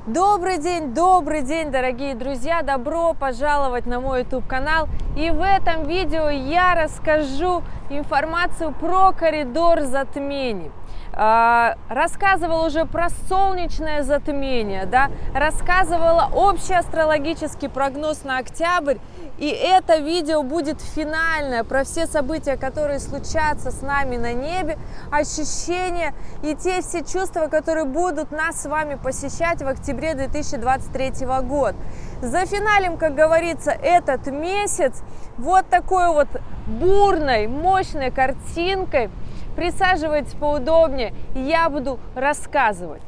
Добрый день, дорогие друзья! Добро пожаловать на мой YouTube-канал. И в этом видео я расскажу информацию про коридор затмений. Рассказывала уже про солнечное затмение, да? Рассказывала общий астрологический прогноз на октябрь. И это видео будет финальное про все события, которые случатся с нами на небе, ощущения и те все чувства, которые будут нас с вами посещать в октябре 2023 года. Зафиналим, как говорится, этот месяц вот такой вот бурной, мощной картинкой. Присаживайтесь поудобнее, я буду рассказывать.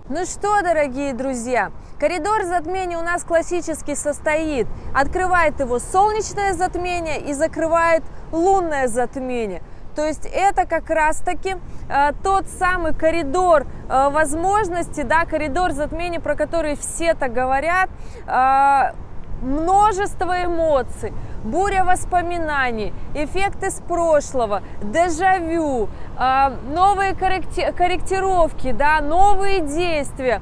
Ну что, дорогие друзья, коридор затмения у нас классически состоит. Открывает его солнечное затмение и закрывает лунное затмение. То есть это как раз-таки тот самый коридор возможностей, да, коридор затмения, про который все так говорят. Множество эмоций, буря воспоминаний, эффекты с прошлого, дежавю, новые корректировки, да, новые действия,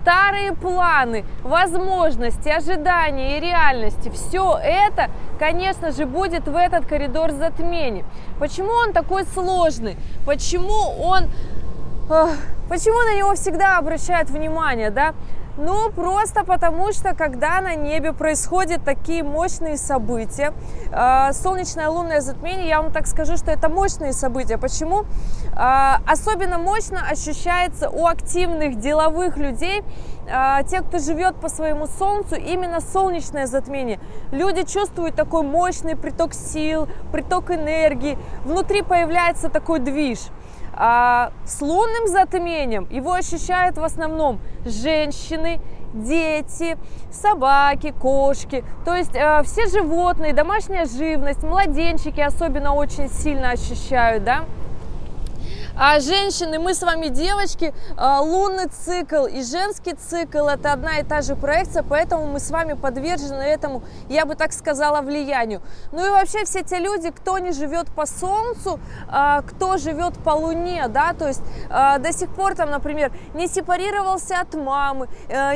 старые планы, возможности, ожидания и реальности. Все это, конечно же, будет в этот коридор затмений. Почему он такой сложный? Почему на него всегда обращают внимание, да? Ну, просто потому что, когда на небе происходят такие мощные события, солнечное лунное затмение, я вам так скажу, что это мощные события. Почему? Особенно мощно ощущается у активных деловых людей, тех, кто живет по своему солнцу, именно солнечное затмение. Люди чувствуют такой мощный приток сил, приток энергии, внутри появляется такой движ. С лунным затмением его ощущают в основном женщины, дети, собаки, кошки, то есть все животные, домашняя живность, младенчики особенно очень сильно ощущают, да. А женщины, мы с вами девочки, лунный цикл и женский цикл – это одна и та же проекция, поэтому мы с вами подвержены этому, я бы так сказала, влиянию. Ну и вообще все те люди, кто не живет по Солнцу, кто живет по Луне, да, то есть до сих пор там, например, не сепарировался от мамы,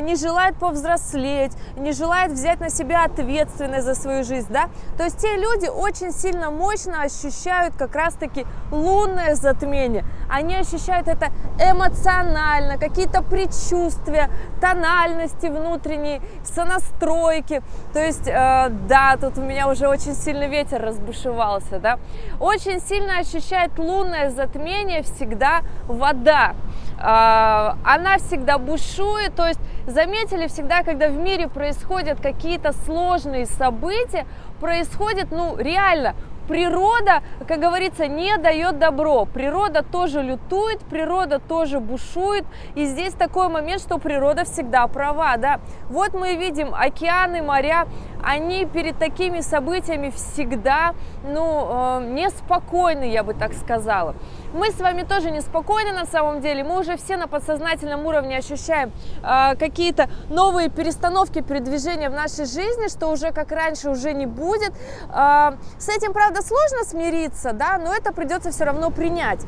не желает повзрослеть, не желает взять на себя ответственность за свою жизнь, да, то есть те люди очень сильно мощно ощущают как раз-таки лунное затмение. Они ощущают это эмоционально, какие-то предчувствия, тональности внутренней, сонастройки. То есть, да, тут у меня уже очень сильно ветер разбушевался, да. Очень сильно ощущает лунное затмение всегда вода. Она всегда бушует, то есть, заметили, всегда, когда в мире происходят какие-то сложные события, происходит, ну, реально, природа, как говорится, не дает добро. Природа тоже лютует, природа тоже бушует. И здесь такой момент, что природа всегда права, да. Вот мы видим океаны, моря, они перед такими событиями всегда, ну, неспокойны, я бы так сказала. Мы с вами тоже неспокойны на самом деле. Мы уже все на подсознательном уровне ощущаем какие-то новые перестановки, передвижения в нашей жизни, что уже как раньше уже не будет. С этим, правда, сложно смириться, да, но это придется все равно принять.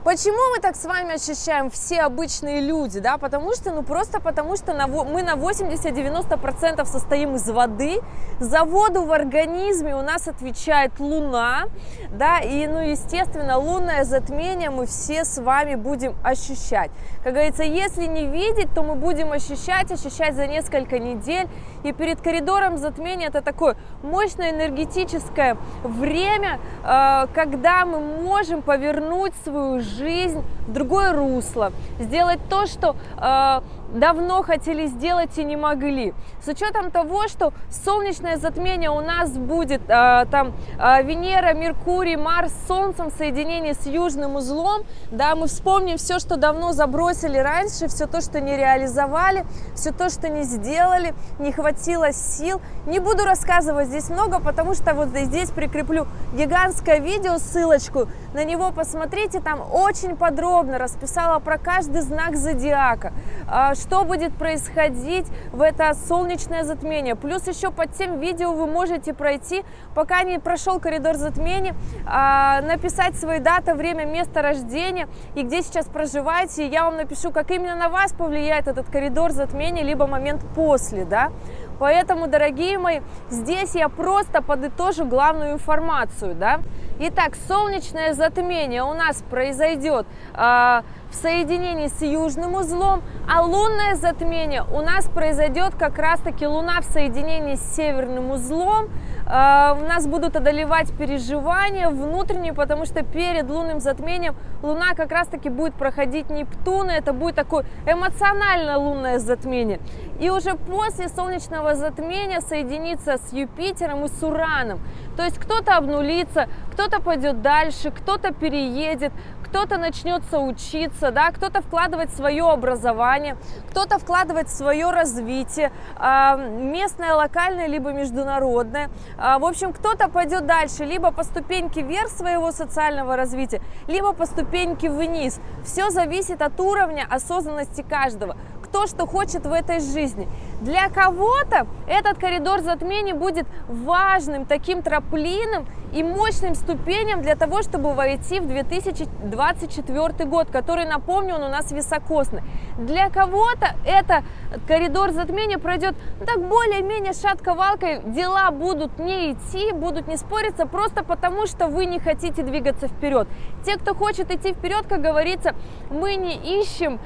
Почему мы так с вами ощущаем, все обычные люди, да, потому что, ну, просто потому что мы на 80-90% состоим из воды, за воду в организме у нас отвечает Луна, да, и, ну, естественно, лунное затмение мы все с вами будем ощущать. Как говорится, если не видеть, то мы будем ощущать за несколько недель, и перед коридором затмения это такое мощное энергетическое время, когда мы можем повернуть свою жизнь в другое русло, сделать то, что давно хотели сделать и не могли. С учетом того, что солнечное затмение у нас будет там Венера, Меркурий, Марс, Солнцем в соединении с южным узлом, да, мы вспомним все, что давно забросили раньше, все то, что не реализовали, все то, что не сделали, не хватило сил. Не буду рассказывать здесь много, потому что вот здесь прикреплю гигантское видео, ссылочку на него посмотрите, там очень подробно подробно расписала про каждый знак зодиака, что будет происходить в это солнечное затмение. Плюс еще под тем видео вы можете пройти, пока не прошел коридор затмения, написать свои даты, время, место рождения и где сейчас проживаете. И я вам напишу, как именно на вас повлияет этот коридор затмения, либо момент после, да. Поэтому, дорогие мои, здесь я просто подытожу главную информацию, да. Итак, солнечное затмение у нас произойдет в соединении с южным узлом, а лунное затмение у нас произойдет как раз-таки Луна в соединении с северным узлом. Нас будут одолевать переживания внутренние, потому что перед лунным затмением Луна как раз-таки будет проходить Нептун, и это будет такое эмоциональное лунное затмение. И уже после солнечного затмения соединится с Юпитером и с Ураном. То есть кто-то обнулится, кто-то пойдет дальше, кто-то переедет, кто-то начнется учиться, да, кто-то вкладывать в свое образование, кто-то вкладывать в свое развитие, местное, локальное, либо международное. В общем, кто-то пойдет дальше, либо по ступеньке вверх своего социального развития, либо по ступеньке вниз. Все зависит от уровня осознанности каждого. Кто что хочет в этой жизни. Для кого-то этот коридор затмений будет важным таким трамплином и мощным ступенем для того, чтобы войти в 2024 год, который, напомню, он у нас високосный. Для кого-то это коридор затмения пройдет так более-менее шатко-валкой, дела будут не идти, будут не спориться, просто потому что вы не хотите двигаться вперед. Те, кто хочет идти вперед, как говорится, мы не ищем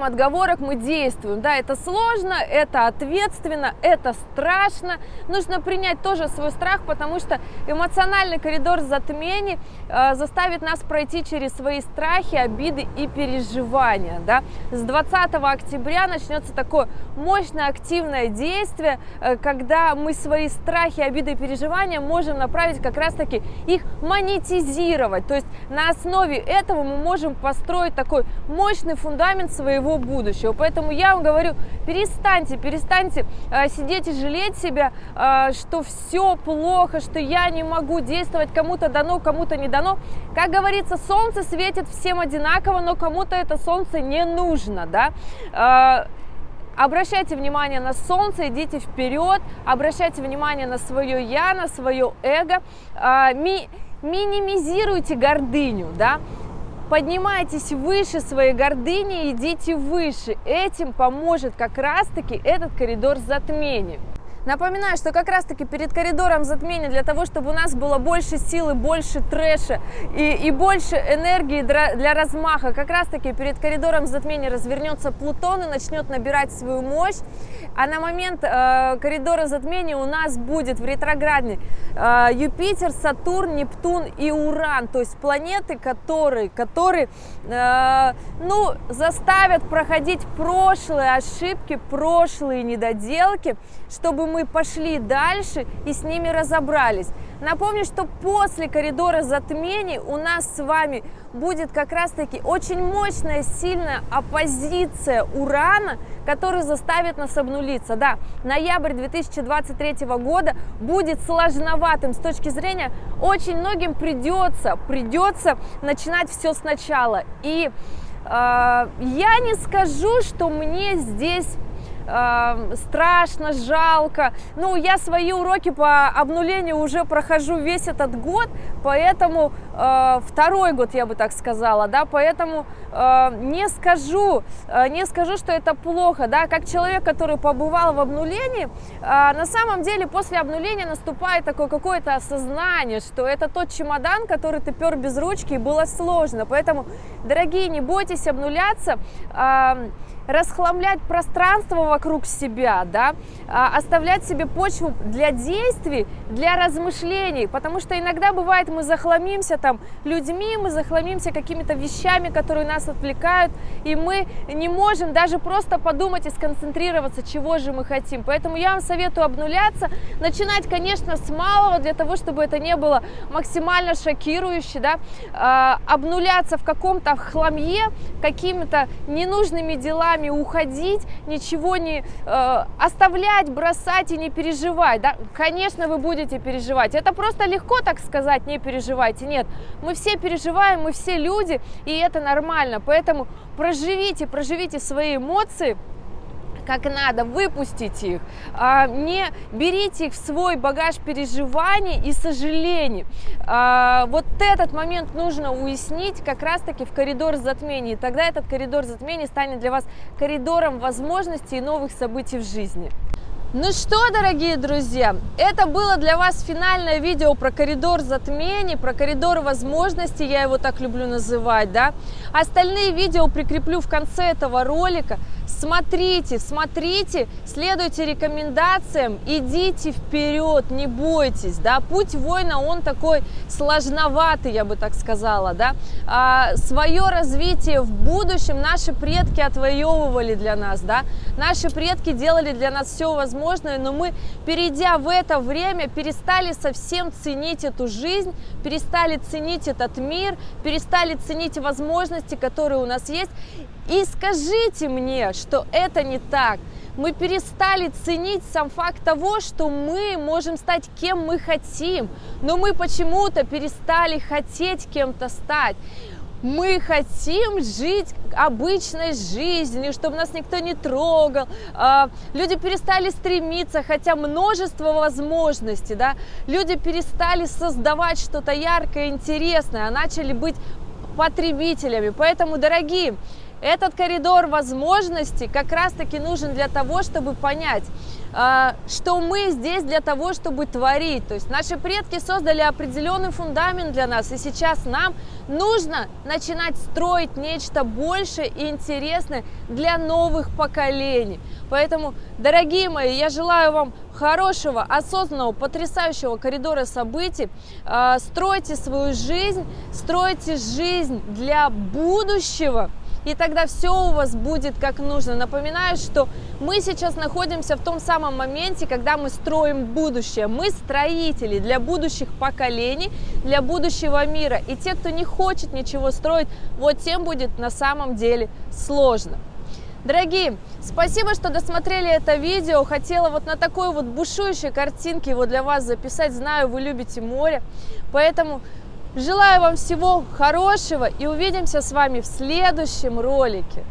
отговорок, мы действуем. Да, это сложно, это ответственно, это страшно. Нужно принять тоже свой страх, потому что эмоциональный коридор затмений заставит нас пройти через свои страхи, обиды и переживания. Да. С 20 октября начнется такое мощное активное действие, когда мы свои страхи, обиды и переживания можем направить как раз-таки их монетизировать. То есть на основе этого мы можем построить такой мощный фундамент своего будущего. Поэтому я вам говорю, перестаньте сидеть и жалеть себя, что все плохо, что я не могу действовать, кому-то дано, кому-то не дано. Как говорится, солнце светит всем одинаково, но кому-то это солнце не нужно, да. Обращайте внимание на солнце, идите вперед, обращайте внимание на свое я, на свое эго, минимизируйте гордыню, да. Поднимайтесь выше своей гордыни, идите выше. Этим поможет как раз-таки этот коридор затмений. Напоминаю, что как раз-таки перед коридором затмения, для того, чтобы у нас было больше силы, больше трэша и больше энергии для размаха, как раз-таки перед коридором затмения развернется Плутон и начнет набирать свою мощь. А на момент коридора затмения у нас будет в ретроградной Юпитер, Сатурн, Нептун и Уран. То есть планеты, которые заставят проходить прошлые ошибки, прошлые недоделки, чтобы мы пошли дальше и с ними разобрались. Напомню, что после коридора затмений у нас с вами будет как раз-таки очень мощная, сильная оппозиция Урана, который заставит нас обнулиться. Да, ноябрь 2023 года будет сложноватым с точки зрения, очень многим придется начинать все сначала. И я не скажу, что мне здесь страшно, жалко. Ну, я свои уроки по обнулению уже прохожу весь этот год, поэтому второй год, я бы так сказала, да, поэтому не скажу, что это плохо, да, как человек, который побывал в обнулении, на самом деле после обнуления наступает такое какое-то осознание, что это тот чемодан, который ты пер без ручки, и было сложно. Поэтому, дорогие, не бойтесь обнуляться, расхламлять пространство вокруг себя, да, оставлять себе почву для действий, для размышлений, потому что иногда бывает, мы захламимся там людьми, мы захламимся какими-то вещами, которые нас нас отвлекают, и мы не можем даже просто подумать и сконцентрироваться, чего же мы хотим. Поэтому я вам советую обнуляться, начинать, конечно, с малого, для того, чтобы это не было максимально шокирующе, да, обнуляться в каком-то хламье, какими-то ненужными делами уходить, ничего не оставлять, бросать и не переживать, да. Конечно, вы будете переживать, это просто легко так сказать, не переживайте, нет, мы все переживаем, мы все люди, и это нормально, поэтому проживите свои эмоции как надо, выпустите их, не берите их в свой багаж переживаний и сожалений. Вот этот момент нужно уяснить как раз-таки в коридор затмений, и тогда этот коридор затмений станет для вас коридором возможностей и новых событий в жизни. Ну что, дорогие друзья, это было для вас финальное видео про коридор затмений, про коридор возможностей, я его так люблю называть, да. Остальные видео прикреплю в конце этого ролика. Смотрите, следуйте рекомендациям, идите вперед, не бойтесь, да. Путь воина, он такой сложноватый, я бы так сказала, да. Свое развитие в будущем наши предки отвоевывали для нас, да. Наши предки делали для нас все возможное, но мы, перейдя в это время, перестали совсем ценить эту жизнь, перестали ценить этот мир, перестали ценить возможности, которые у нас есть. И скажите мне, что это не так. Мы перестали ценить сам факт того, что мы можем стать кем мы хотим, но мы почему-то перестали хотеть кем-то стать. Мы хотим жить обычной жизнью, чтобы нас никто не трогал. Люди перестали стремиться, хотя множество возможностей, да? Люди перестали создавать что-то яркое, интересное, а начали быть потребителями. Поэтому, дорогие, этот коридор возможностей как раз-таки нужен для того, чтобы понять, что мы здесь для того, чтобы творить. То есть наши предки создали определенный фундамент для нас, и сейчас нам нужно начинать строить нечто большее и интересное для новых поколений. Поэтому, дорогие мои, я желаю вам хорошего, осознанного, потрясающего коридора событий. Стройте свою жизнь, стройте жизнь для будущего, и тогда все у вас будет как нужно. Напоминаю, что мы сейчас находимся в том самом моменте, когда мы строим будущее. Мы строители для будущих поколений, для будущего мира. И те, кто не хочет ничего строить, вот тем будет на самом деле сложно. Дорогие, спасибо, что досмотрели это видео. Хотела вот на такой вот бушующей картинке его для вас записать. Знаю, вы любите море, поэтому желаю вам всего хорошего и увидимся с вами в следующем ролике.